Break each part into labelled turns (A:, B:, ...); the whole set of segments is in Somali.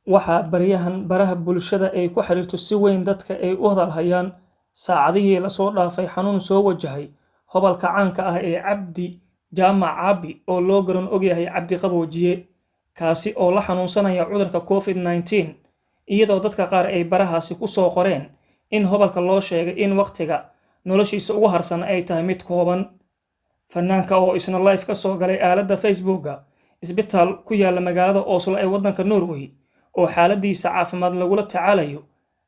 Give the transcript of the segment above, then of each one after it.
A: waxaa baryahan baraha bulshada ay ku xiriirto si weyn dadka ay u hadalhayaan saacadihii la soo dhaafay xanuun soo wajahay hobalka caanka ah ee Cabdi Jaamac Caabi oo loo garan ogyahay Cabdi Qaboojiye kaasi oo la xanuunsanaya cudurka COVID-19 iyadoo dadka qaar ay barahaasi ku soo qoreen in hobalka loo sheegay in waqtiga noloshiisa ugu harsan ay tahay mid kooban. Fanaanka oo isna live ka soo galay aaladda Facebooka isbitaal ku yaala magaalada Oslo ee waddanka Norway oo xaaladiisa caafimaad lagula tacaalayo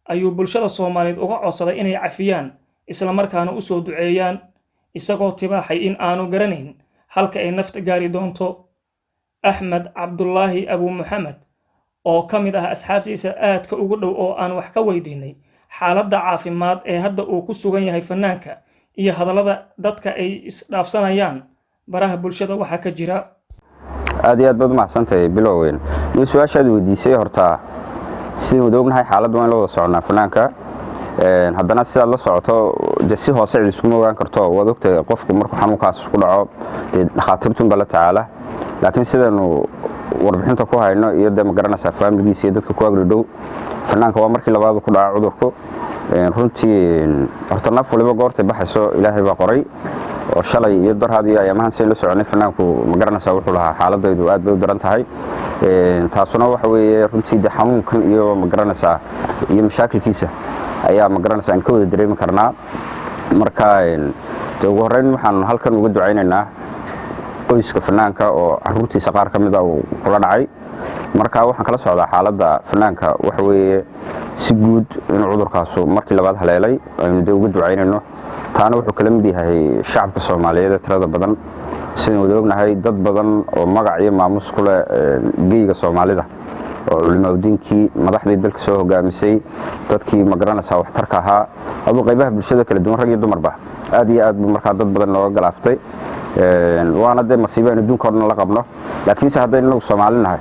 A: ayuu bulshada Soomaaliyeed uga codsaday inay cafiyaan isla markaana u soo duceeyaan isagoo tibaaxay in aanu garanayn halka ay nafta gaari doonto. Axmed Cabdullaahi Abu Muhammad oo ka mid ah asxaabtiisa aadka ugu dhow oo aan wax ka weydiinay xaaladda caafimaad ee hadda uu ku sugan yahay fanaanka iyo hadallada dadka ay isdhaafsanayaan baraha bulshada waxa ka jira.
B: aad iyo aad baad mahadsantahay bilowweyn iyo su'aashaad weydiisay horta sidii wada ognahay xaaladda waan la wada soconaa fanaanka haddana sidaad la socoto si hoose cid iskuma ogaan karto waad ogtahay qofku markuu xanuunkaas ku dhaco dhakhaatiirtun baa la tacaala laakiin sidaanu warbixinta ku hayno iyo ma garanaysaa faamiligiisa iyo dadka ku agdhow fanaanka waa markii labaad ku dhaca cudurku runtii horta naf waliba goortay baxayso ilaahay baa qoray oo shalay iyo darhaad iyo ayaamahan si la soconay fanaanku ma garanaysaa wuxuu lahaa xaaladaydu aad bay u daran tahay taasuna waxa weeye runtii xanuunkan iyo ma garanaysaa iyo mashaakilkiisa ayaa ma garanaysaa in ka wada dareemi karnaa marka ugu horreyn waxaan halkan uga ducaynaynaa qoyska fanaanka oo caruurtiisa qaar ka mid ah uu kula dhacay marka waxaan kala socdaa xaaladda fanaanka waxa weeye si guud inuu cudurkaasu markii labaad haleelay aynu uga ducaynayno taana wuxuu kala mid yahay shacabka Soomaaliyeed ee tirada badan sidoo wada ognahay dad badan oo magac iyo maamuus ku leh geeyga Soomaalida oo culimadiinkii madaxdii dalka soo hogaamisay dadkii ma garanaysaa waxtarka ahaa adoo qaybaha bulshada kala duwan rag iyo dumarba aad iyo aad markaa dad badan looga galaaftay waana masiibo in adduunka oo dhan la qabno laakiin se haddaynu Soomaalinahay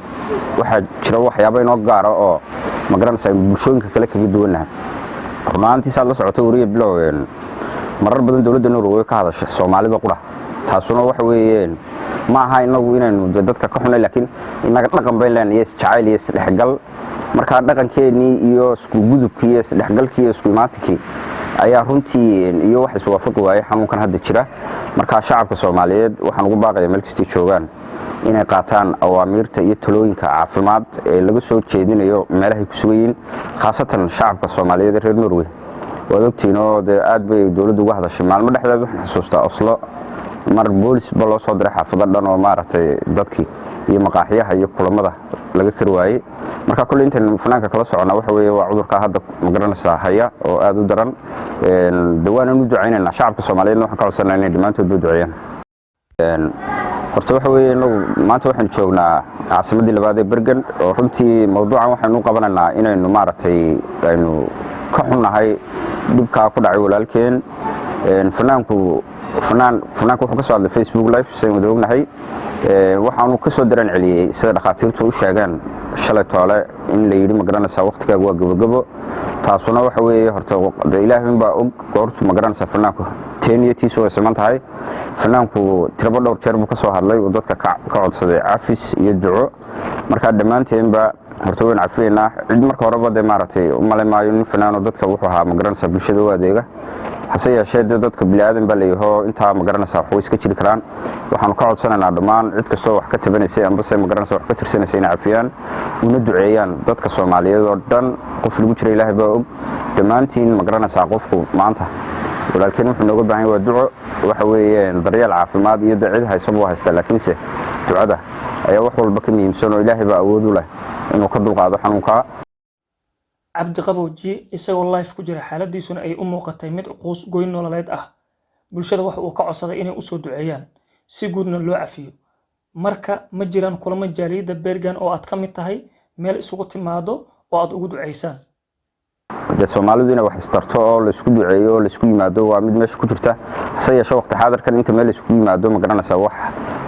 B: waxa jira waxyaabo inoo gaar ah oo ma garanaysaa bulshooyinka kale kaga duwanahay runaantii saad la socoto wariye biloween marar badan dawladda Norway ka hadashay Soomaalida qura taasuna waxa weeyeen ma aha inagu inaynu dadka ka xunay laakiin inaga dhaqan bay leen yes jacayl yes dhexgal marka dhaqankeeni iyo isku gudubkii iyo dhexgalkii iyo isku imaantikii ayaa runtii iyo wax is waafaqi waayay xanuunkan hadda jira marka shacabka Soomaaliyeed waxaan ugu baaqayaa meel kasta joogaan inay qaataan awaamiirta iyo talooyinka caafimaad ee laga soo jeedinayo meelaha ay ku sugan yihiin khaasatan shacabka Soomaaliyeed reer Norway wadogtiino aad bay dawladdu uga hadashay maalmo dhexdeed waxaan xasuustaa Oslo mar boolis ba loo soo diray xaafadda dhan oo maaragtay dadkii iyo maqaaxiyaha iyo kulamada laga kari waayay marka kulli intaan fanaanka kala soconaa waxa weeye waa cudurka hadda ma garanaysaa haya oo aad u daran dawaan u ducaynaynaa shacabka Soomaaliyeed waxaan ka codsanaynaa inay dhamaantood u duceeyaan horta waxa weeye maanta waxaan joognaa caasimadii labaad ee Bergen oo runtii mawduucan waxaan u qabanaynaa inaynu maaragtay aynu ka xunnahay dhibka ku dhacay walaalkeen fanaanku wuxuu ka soo hadlay Facebook live saynu wada ognahay waxaanu ka soo dareen celiyay sida dhakhaatiirtu u sheegaan shalay toole in la yiri ma garanaysaa waqtiga waa gabagabo taasuna waxa weeye horta ilaahay baa og goortu ma garanaysaa fanaanku teeniyatiisu way siman tahay fanaanku tiraba dhowr jeer buu ka soo hadlay oo dadka ka codsaday cafis iyo duco marka dhamaanteenba horta waan cafiyeynaa cid marka horeba maaragtay u maleemaayo in fanaano dadka wuxuu ahaa ma garanaysaa bulshada u adeega hase yeeshee dadka bini'aadan baa leeyahay inta ma garanaysaa wax iska jiri karaan waxaanu ka codsanaynaa dhammaan cid kastoo wax ka tabanaysay amba se ma garanaysaa wax ka tirsanaysay inay cafiyaan una duceeyaan dadka Soomaaliyeed oo dhan qof lagu jira Ilaahay baa og dhamaantiin ma garanaysaa qofku maanta walaalkeen wuxuu nooga baahan yahay waa duco waxa weeye daryeel caafimaad iyo cid haysan buu haystaa laakiin se ducada ayaa wax walba ka muhiimsan oo Ilaahay baa awood u leh inuu ka dulqaado xanuunka.
A: Cabdi Qaboojiye isagoo live ku jira xaaladiisuna ay u muuqatay mid quus goyn nololeed ah bulshada waxa uu ka codsaday inay u soo duceeyaan si guudna loo cafiyo marka ma jiraan kulamo jaaliyada Bergen oo aad ka mid tahay meel isugu timaado oo aad ugu duceysaan
B: Soomaalidu inay wax istarto oo la isku duceeyo oo la isku yimaado waa mid meesha ku jirta hase yeeshee waqti xaadirkan inta meel isku yimaado ma garanaysaa wax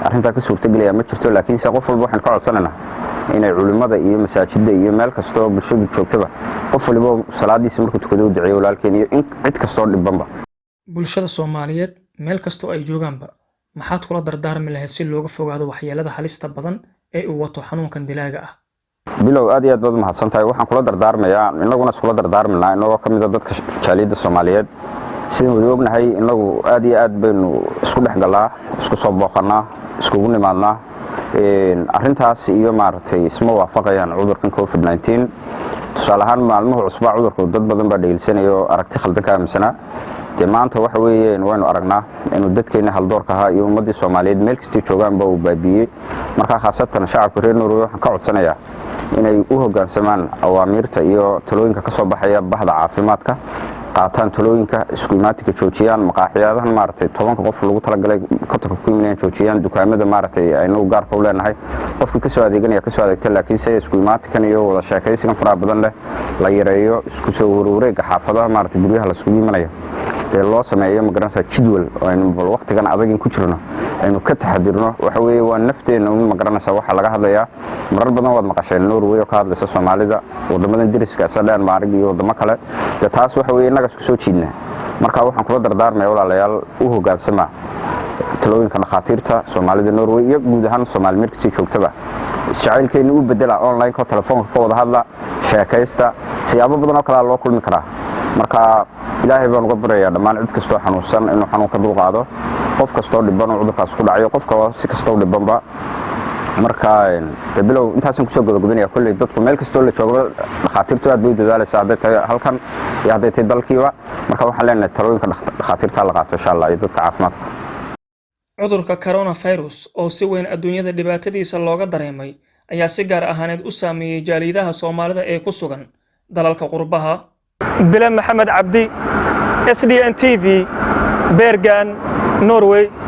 B: arrinta ka suurtagelaya ma jirto laakiin se qof walba waxaan ka codsanaynaa inay culimada iyo masaajidda iyo meel kasta oo bulshadu joogtaba qof waliba salaadiisa markuu tukado u duceeyo walaalkeen iyo in cid kasta oo dhibanba
A: bulshada Soomaaliyeed meel kasta oo ay joogaanba maxaad kula dardaarmi lahayd si looga fogaado waxyeelada halista badan ee uu wato xanuunkan dilaaga ah
B: bilow aad iyo aad baad mahadsantahay waxaan kula dardaarmayaa inaguna iskula dardaarmaynaa inagoo ka mid ah dadka jaaliyadda Soomaaliyeed sidoo wada ognahay inagu aad iyo aad baynu isku dhexgalaa isku soo booqanaa iskugu nimaadnaa arrintaas iyo maartay isma waafaqayaan cudurkan COVID-19 tusaale ahaan maalmuhu cusbaa cudurku dad badan baa dhageysanaya aragti khaldan ka aaminsanaa maanta waxa weeyeen waynu aragnaa inuu dadkeena haldoorka ahaa iyo ummadii Soomaaliyeed meel kasta joogaan baa uu baabiyay marka khaasatan shacabka reer Norway waxaan ka codsanayaa inay u hoggaansamaan awaamirta iyo talooyinka ka soo baxaya bahda caafimaadka qaataan talooyinka isku imaatinka joojiyaan maqaaxiyadahan maartay 10 qof lagu talagalay ka ku joojiyaan dukaamada maartay aynu gaarka u leenahay qofkii ka soo adeeganaya ka soo adeegta laakiin say isku imaatinkan iyo wada sheekaysigan fara badan leh la yareeyo isku soo wareega xaafadaha maartay guryaha la isku yimaanayo loo sameeyo magaranaysa jadwal aynu waqtigan adag in ku jirno aynu ka taxadirno waxa weeye waa nafteena u magaranaysa waxa laga hadlayaa marar badan waad maqasheen Norway oo ka hadlaysa Soomaalida wadamadan deriska ah sadaan maarig iyo wadamo kale taas waxa weeye inaga isku soo jiidnaa marka waxaan kula dardaarmayaa walaalayaal u hoggaansama talooyinka dhakhaatiirta Soomaalida Norway iyo guud ahaan Soomaali markii joogtaba jacaylkeena u bedela online ka telefoonka ka wada hadla sheekaysta siyaabo badan oo kala loo kulmi karaa marka ilaahay baan uga baryayaa dhammaan cid kastoo xanuunsan inuu xanuunka dulqaado qof kastoo dhiban oo cudurkaas ku dhacayo qofka si kastoo dhibanba marka bilow intaasan ku soo gabagabinaya kulli dadku meel kastoo la joogo dhakhaatiirtu aad bay dadaalaysaa haday tahay halkan iyo haday tahay dalkiiba marka waxaan leenahay talooyinka dhakhaatiirta la qaato insha Allah iyo dadka caafimaadka
A: cudurka coronavirus oo si weyn adduunyada dhibaatadiisa looga dareemay ayaa si gaar ahaaneed u saameeyay jaaliyadaha Soomaalida ee ku sugan dalalka qurbaha Bilal Maxamed Cabdi SDN TV Bergen Norway